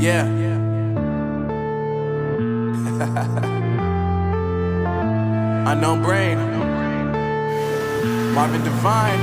Yeah. Unknown Brain, Marvin Divine.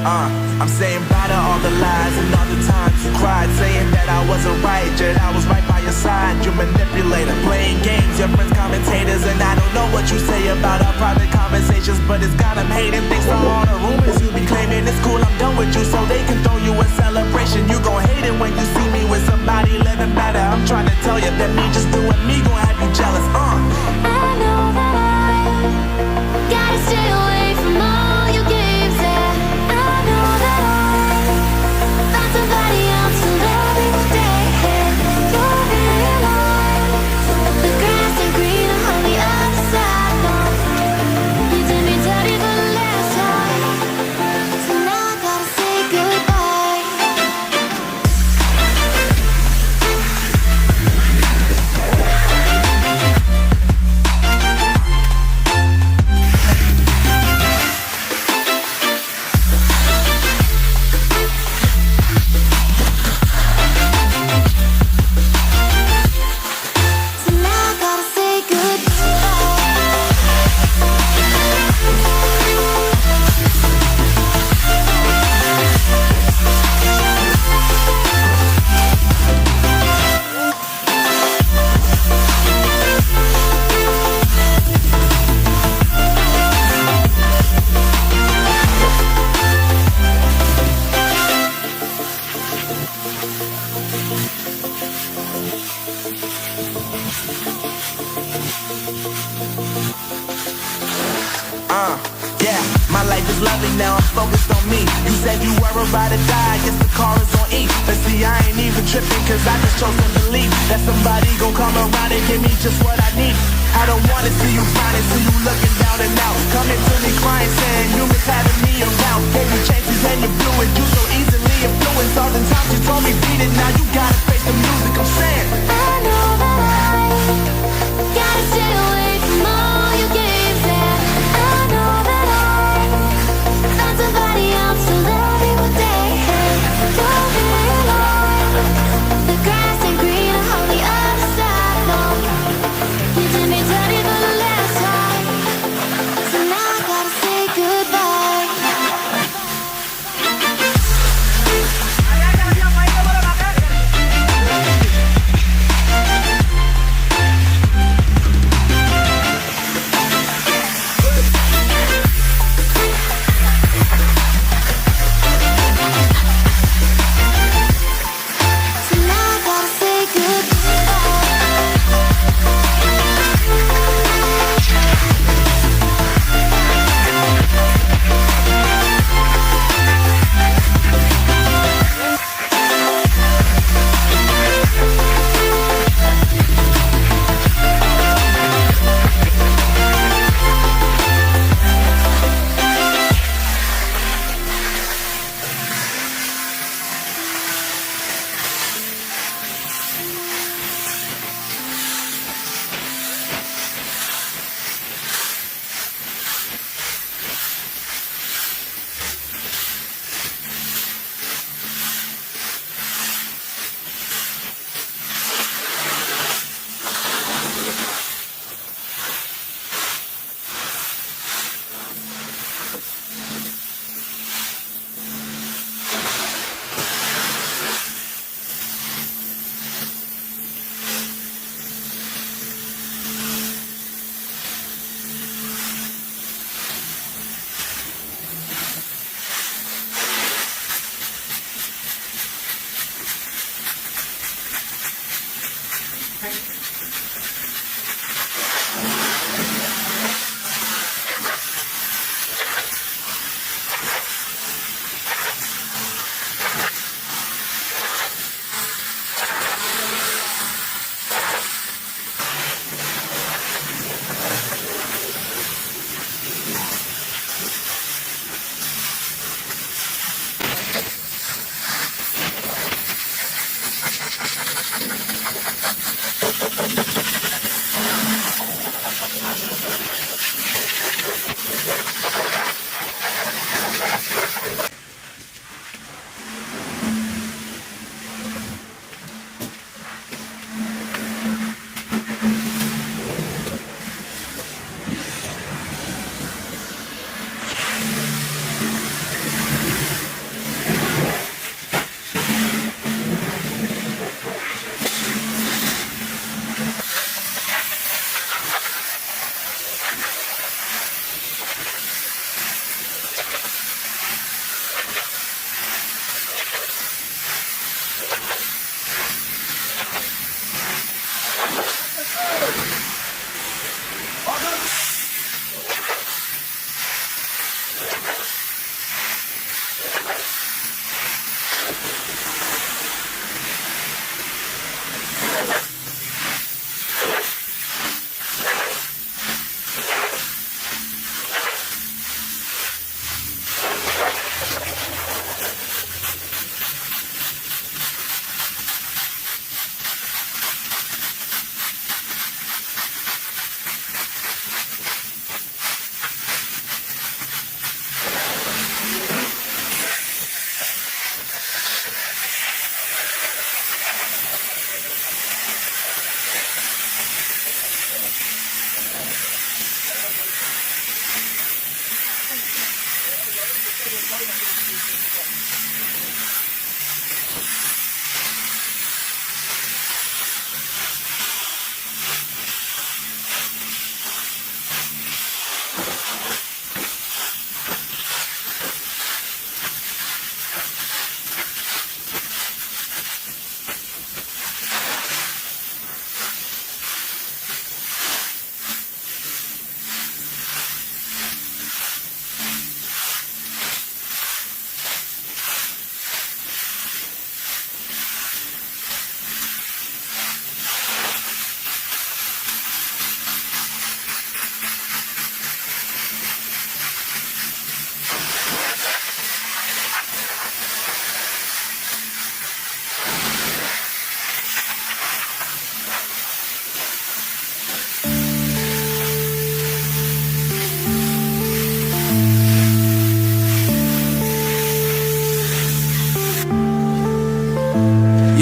I'm saying bye to all the lies and all the times you cried, saying that I wasn't right, yet I was right by your side. You manipulator, playing games, your friends commentators, and I don't know what you say about our private conversations, but it's got them hating. Thanks to all the rumors you be claiming. It's cool, I'm done with you, so they can throw you a celebration. You gon' hate it when you see me with somebody living better. I'm trying to tell you that me just doing me gon' have you jealous. I know that I gotta stay away from all your games. Yeah, I know that I found somebody else to love each day. You're realize the grass ain't greener on the other side. No, you did me dirty for the last time, so now I gotta say goodbye. So now I gotta say Yeah, my life is lovely now, I'm focused on me. You said you were about to die, guess the car is on E. But see, I ain't even tripping, cause I just chose to believe that somebody gon' come around and give me just what I need. I don't wanna see you crying, see you looking down and out, coming to me crying, saying you miss having me around. Gave you chances and you blew it, you so easily influenced. All the times you told me beat it, now you gotta face the music. I'm saying I know that I gotta stay away from all your games. Yeah, I know that I found somebody else to love me one day. You'll realize the grass ain't greener on the other side. No, you did me dirty for the last time, so now I gotta say goodbye.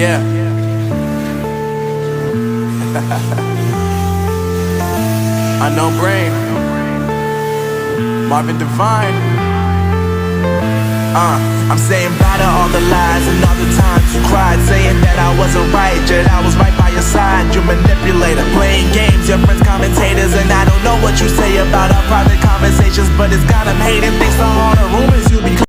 Yeah. Unknown Brain, Marvin Divine. I'm saying bye to all the lies and all the times you cried, saying that I wasn't right, yet I was right by your side. You manipulator, playing games, your friends commentators, and I don't know what you say about our private conversations, but it's got them hating thanks to all the rumors you be